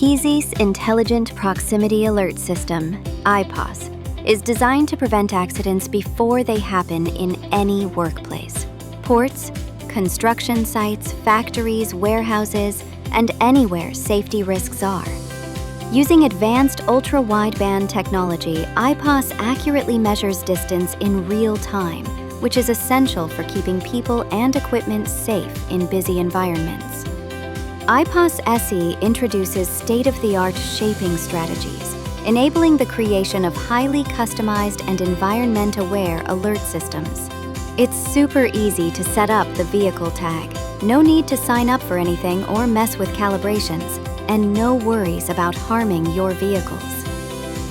KIGIS Intelligent Proximity Alert System, IPAS, is designed to prevent accidents before they happen in any workplace. Ports, construction sites, factories, warehouses, and anywhere safety risks are. Using advanced ultra-wideband technology, IPAS accurately measures distance in real time, which is essential for keeping people and equipment safe in busy environments. IPAS SE introduces state-of-the-art shaping strategies, enabling the creation of highly customized and environment-aware alert systems. It's super easy to set up the vehicle tag. No need to sign up for anything or mess with calibrations, and no worries about harming your vehicles.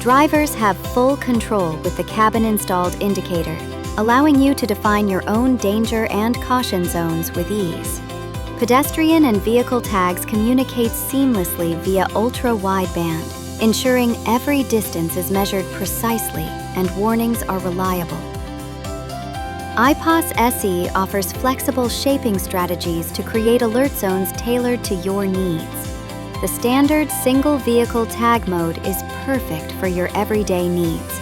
Drivers have full control with the cabin-installed indicator, allowing you to define your own danger and caution zones with ease. Pedestrian and vehicle tags communicate seamlessly via ultra-wideband, ensuring every distance is measured precisely and warnings are reliable. IPAS SE offers flexible shaping strategies to create alert zones tailored to your needs. The standard single vehicle tag mode is perfect for your everyday needs.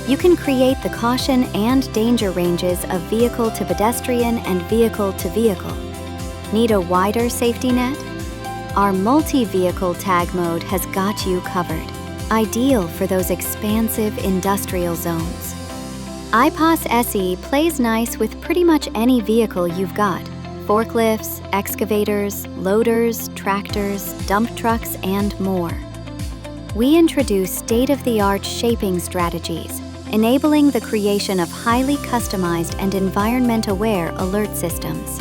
You can create the caution and danger ranges of vehicle to pedestrian and vehicle to vehicle. Need a wider safety net? Our multi-vehicle tag mode has got you covered, ideal for those expansive industrial zones. IPAS SE plays nice with pretty much any vehicle you've got: forklifts, excavators, loaders, tractors, dump trucks, and more. We introduce state-of-the-art shaping strategies, enabling the creation of highly customized and environment-aware alert systems.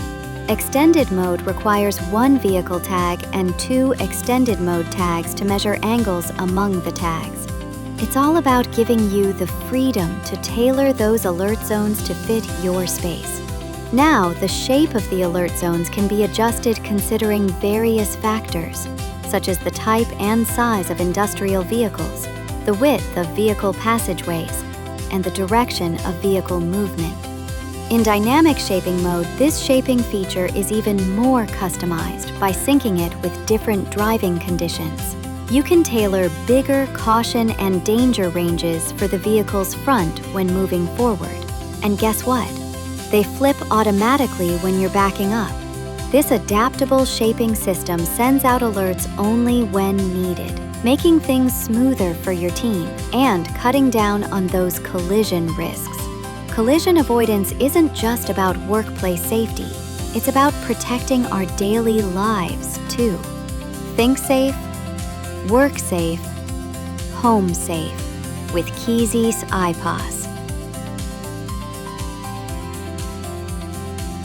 Extended mode requires one vehicle tag and 2 extended mode tags to measure angles among the tags. It's all about giving you the freedom to tailor those alert zones to fit your space. Now, the shape of the alert zones can be adjusted considering various factors, such as the type and size of industrial vehicles, the width of vehicle passageways, and the direction of vehicle movement. In dynamic shaping mode, this shaping feature is even more customized by syncing it with different driving conditions. You can tailor bigger caution and danger ranges for the vehicle's front when moving forward. And guess what? They flip automatically when you're backing up. This adaptable shaping system sends out alerts only when needed, making things smoother for your team and cutting down on those collision risks. Collision avoidance isn't just about workplace safety. It's about protecting our daily lives, too. Think safe, work safe, home safe with KIGIS IPAS.